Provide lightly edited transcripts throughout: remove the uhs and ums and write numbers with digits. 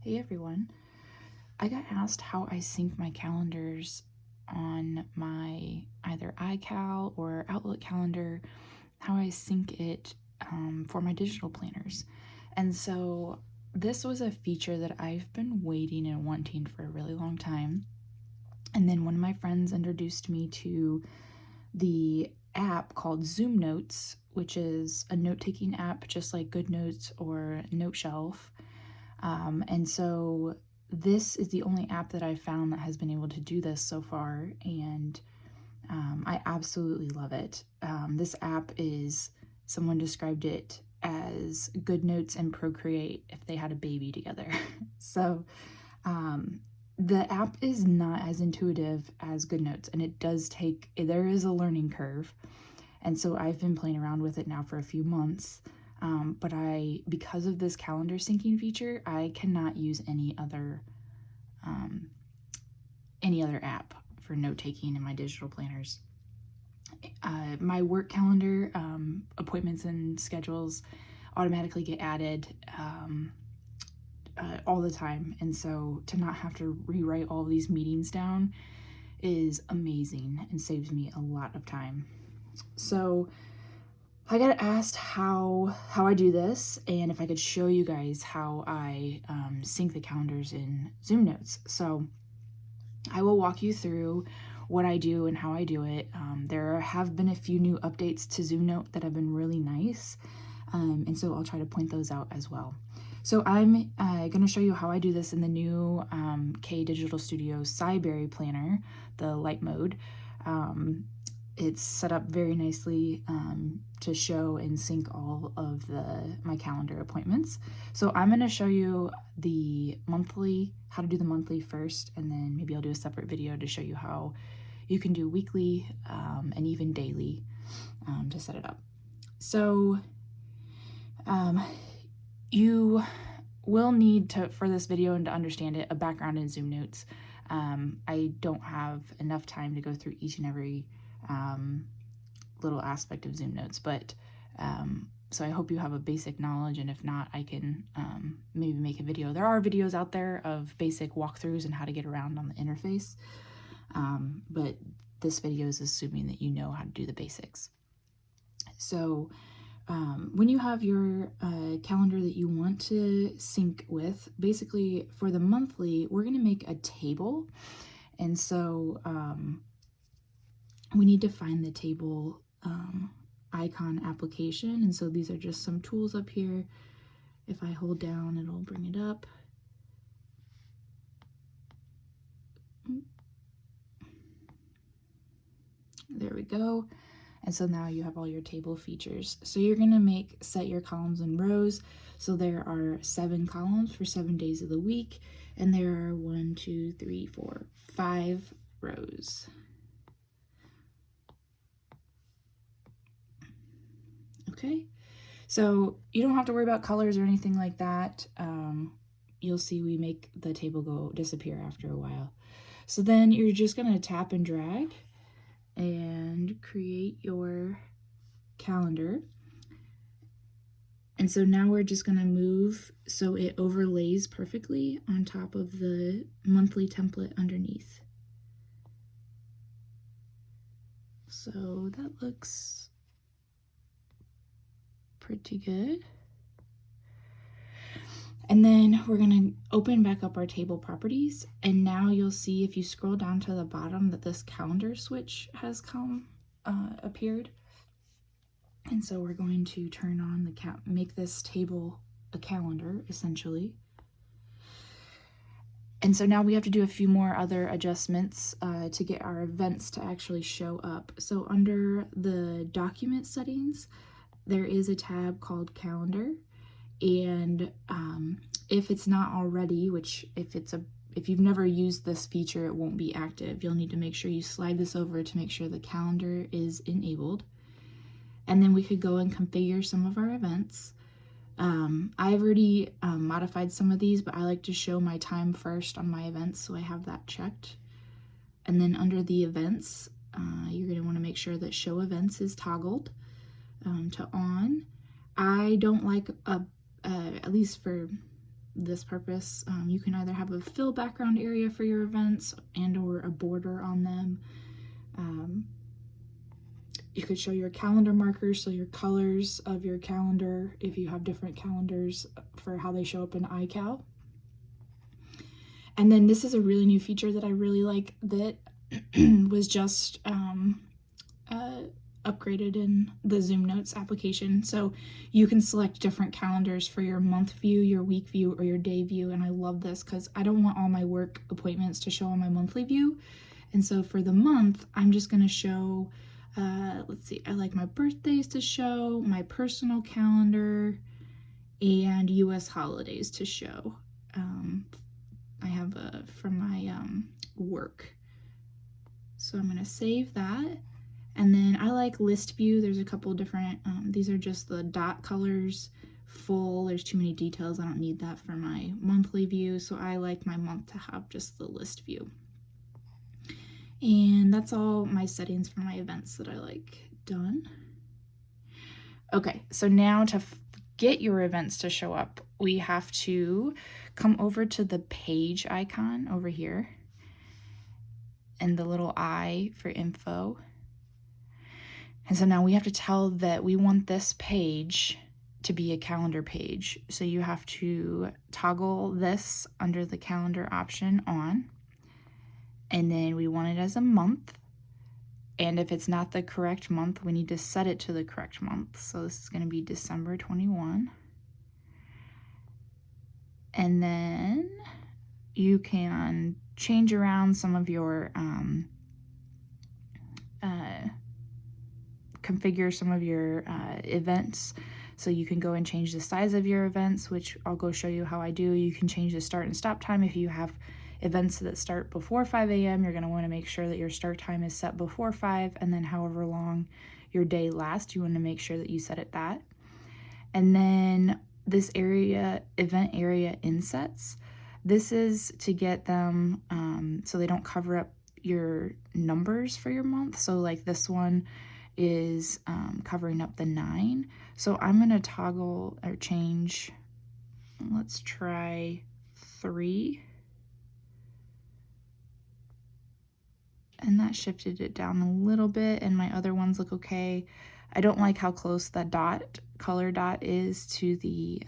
Hey everyone. I got asked how I sync my calendars on my either iCal or Outlook calendar, how I sync it for my digital planners. And so this was a feature that I've been waiting and wanting for a really long time. And then one of my friends introduced me to the app called ZoomNotes, which is a note-taking app just like GoodNotes or NoteShelf. And so this is the only app that I've found that has been able to do this so far, and I absolutely love it. This app is, someone described it as GoodNotes and Procreate if they had a baby together. So the app is not as intuitive as GoodNotes, and it does take, there is a learning curve. And so I've been playing around with it now for a few months. But because of this calendar syncing feature, I cannot use any other app for note-taking in my digital planners. My work calendar, appointments and schedules automatically get added all the time. And so to not have to rewrite all these meetings down is amazing and saves me a lot of time. So I got asked how I do this and if I could show you guys how I sync the calendars in ZoomNotes. So I will walk you through what I do and how I do it. There have been a few new updates to ZoomNote that have been really nice, and so I'll try to point those out as well. So I'm going to show you how I do this in the new Kdigitalstudio Cyberry planner, the light mode. It's set up very nicely to show and sync all of my calendar appointments. So I'm going to show you the monthly, how to do the monthly first, and then maybe I'll do a separate video to show you how you can do weekly and even daily to set it up. So you will need to, for this video and to understand it, a background in ZoomNotes. I don't have enough time to go through each and every little aspect of ZoomNotes, but so I hope you have a basic knowledge, and if not, I can maybe make a video. There are videos out there of basic walkthroughs and how to get around on the interface, but this video is assuming that you know how to do the basics. So when you have your calendar that you want to sync with, basically for the monthly, we're going to make a table, and so we need to find the table icon application, and so these are just some tools up here. If I hold down, it'll bring it up. There we go. And so now you have all your table features. So you're gonna set your columns and rows. So there are 7 columns for 7 days of the week, and there are 1, 2, 3, 4, 5 rows. Okay, so you don't have to worry about colors or anything like that. You'll see we make the table disappear after a while. So then you're just gonna tap and drag and create your calendar. And so now we're just gonna move so it overlays perfectly on top of the monthly template underneath. So that looks pretty good. And then we're gonna open back up our table properties, and now you'll see if you scroll down to the bottom that this calendar switch has appeared. And so we're going to turn on make this table a calendar essentially. And so now we have to do a few more other adjustments to get our events to actually show up. So under the document settings, there is a tab called calendar. And if it's not already, which if you've never used this feature, it won't be active. You'll need to make sure you slide this over to make sure the calendar is enabled. And then we could go and configure some of our events. I've already modified some of these, but I like to show my time first on my events, so I have that checked. And then under the events, you're going to want to make sure that show events is toggled to on. I don't like, at least for this purpose. You can either have a fill background area for your events and or a border on them. You could show your calendar markers, so your colors of your calendar, if you have different calendars for how they show up in iCal. And then this is a really new feature that I really like that was just upgraded in the ZoomNotes application. So you can select different calendars for your month view, your week view, or your day view. And I love this because I don't want all my work appointments to show on my monthly view. And so for the month, I'm just going to show, let's see, I like my birthdays to show, my personal calendar, and US holidays to show. I have from my work. So I'm going to save that. And then I like list view. There's a couple different, these are just the dot colors, full. There's too many details. I don't need that for my monthly view. So I like my month to have just the list view. And that's all my settings for my events that I like done. Okay, so now to get your events to show up, we have to come over to the page icon over here and the little I for info. And so now we have to tell that we want this page to be a calendar page. So you have to toggle this under the calendar option on. And then we want it as a month. And if it's not the correct month, we need to set it to the correct month. So this is going to be December 21. And then you can change around some of your, configure some of your events. So you can go and change the size of your events, which I'll go show you how I do. You can change the start and stop time. If you have events that start before 5 a.m., you're going to want to make sure that your start time is set before 5, and then however long your day lasts, you want to make sure that you set it that. And then this area, event area insets, this is to get them so they don't cover up your numbers for your month. So like this one is covering up the 9. So I'm going to toggle or change, let's try 3. And that shifted it down a little bit, and my other ones look okay. I don't like how close that dot, color dot is to the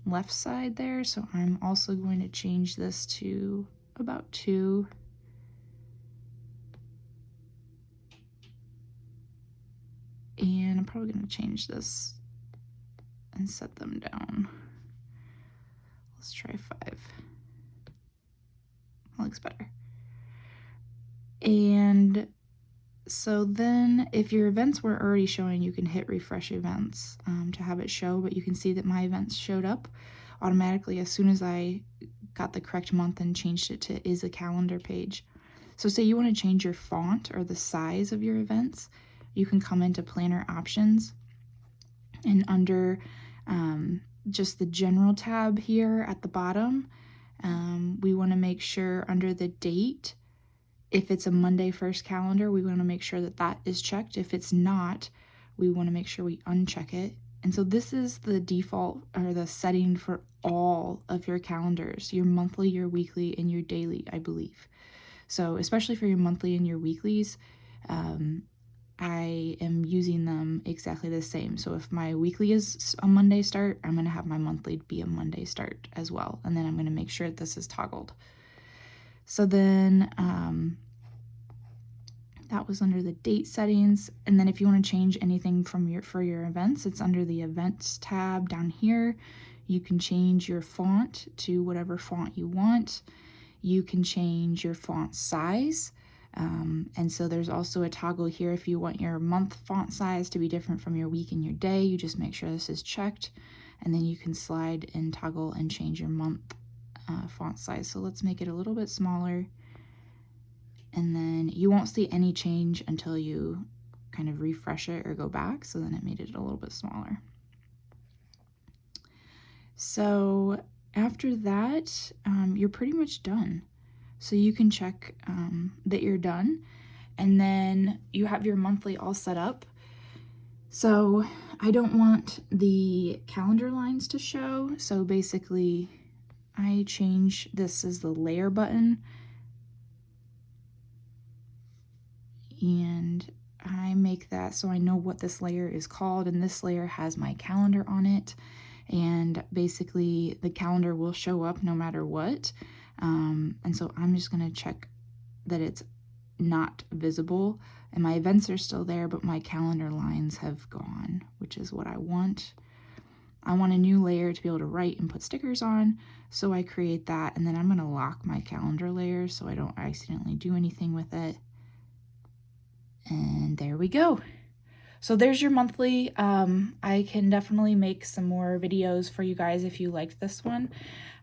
left side there, so I'm also going to change this to about 2. And I'm probably going to change this and set them down. Let's try 5. That looks better. And so then if your events were already showing, you can hit refresh events to have it show, but you can see that my events showed up automatically as soon as I got the correct month and changed it to is a calendar page. So say you want to change your font or the size of your events, you can come into planner options, and under just the general tab here at the bottom, we want to make sure under the date, if it's a Monday 1st calendar, we want to make sure that that is checked. If it's not, we want to make sure we uncheck it. And so this is the default or the setting for all of your calendars, your monthly, your weekly, and your daily, I believe. So especially for your monthly and your weeklies, I am using them exactly the same. So if my weekly is a Monday start, I'm going to have my monthly be a Monday start as well. And then I'm going to make sure this is toggled. So then that was under the date settings. And then if you want to change anything from for your events, it's under the events tab down here. You can change your font to whatever font you want. You can change your font size. And so there's also a toggle here if you want your month font size to be different from your week and your day. You just make sure this is checked, and then you can slide and toggle and change your month font size. So let's make it a little bit smaller, and then you won't see any change until you kind of refresh it or go back. So then it made it a little bit smaller. So after that, you're pretty much done. So you can check that you're done, and then you have your monthly all set up. So I don't want the calendar lines to show. So basically I change, this is the layer button, and I make that so I know what this layer is called, and this layer has my calendar on it, and basically the calendar will show up no matter what. And so I'm just going to check that it's not visible, and my events are still there, but my calendar lines have gone, which is what I want. I want a new layer to be able to write and put stickers on, so I create that, and then I'm going to lock my calendar layer so I don't accidentally do anything with it. And there we go. So there's your monthly. I can definitely make some more videos for you guys if you liked this one.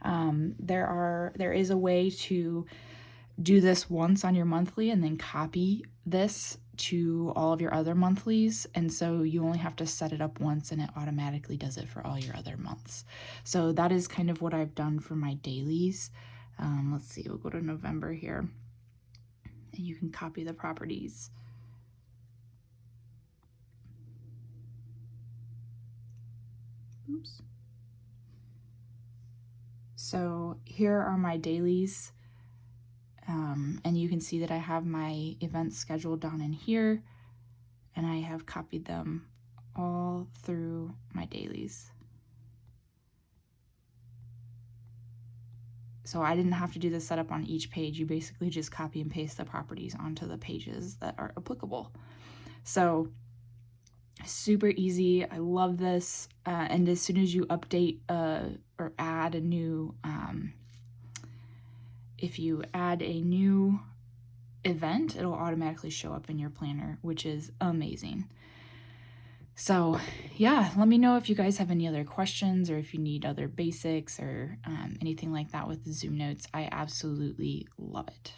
There is a way to do this once on your monthly and then copy this to all of your other monthlies, and so you only have to set it up once and it automatically does it for all your other months. So that is kind of what I've done for my dailies. Let's see, we'll go to November here, and you can copy the properties. Oops. So here are my dailies, and you can see that I have my events scheduled down in here, and I have copied them all through my dailies. So I didn't have to do the setup on each page. You basically just copy and paste the properties onto the pages that are applicable. So super easy. I love this. And as soon as you update or add a new, if you add a new event, it'll automatically show up in your planner, which is amazing. So yeah, let me know if you guys have any other questions or if you need other basics or anything like that with the ZoomNotes. I absolutely love it.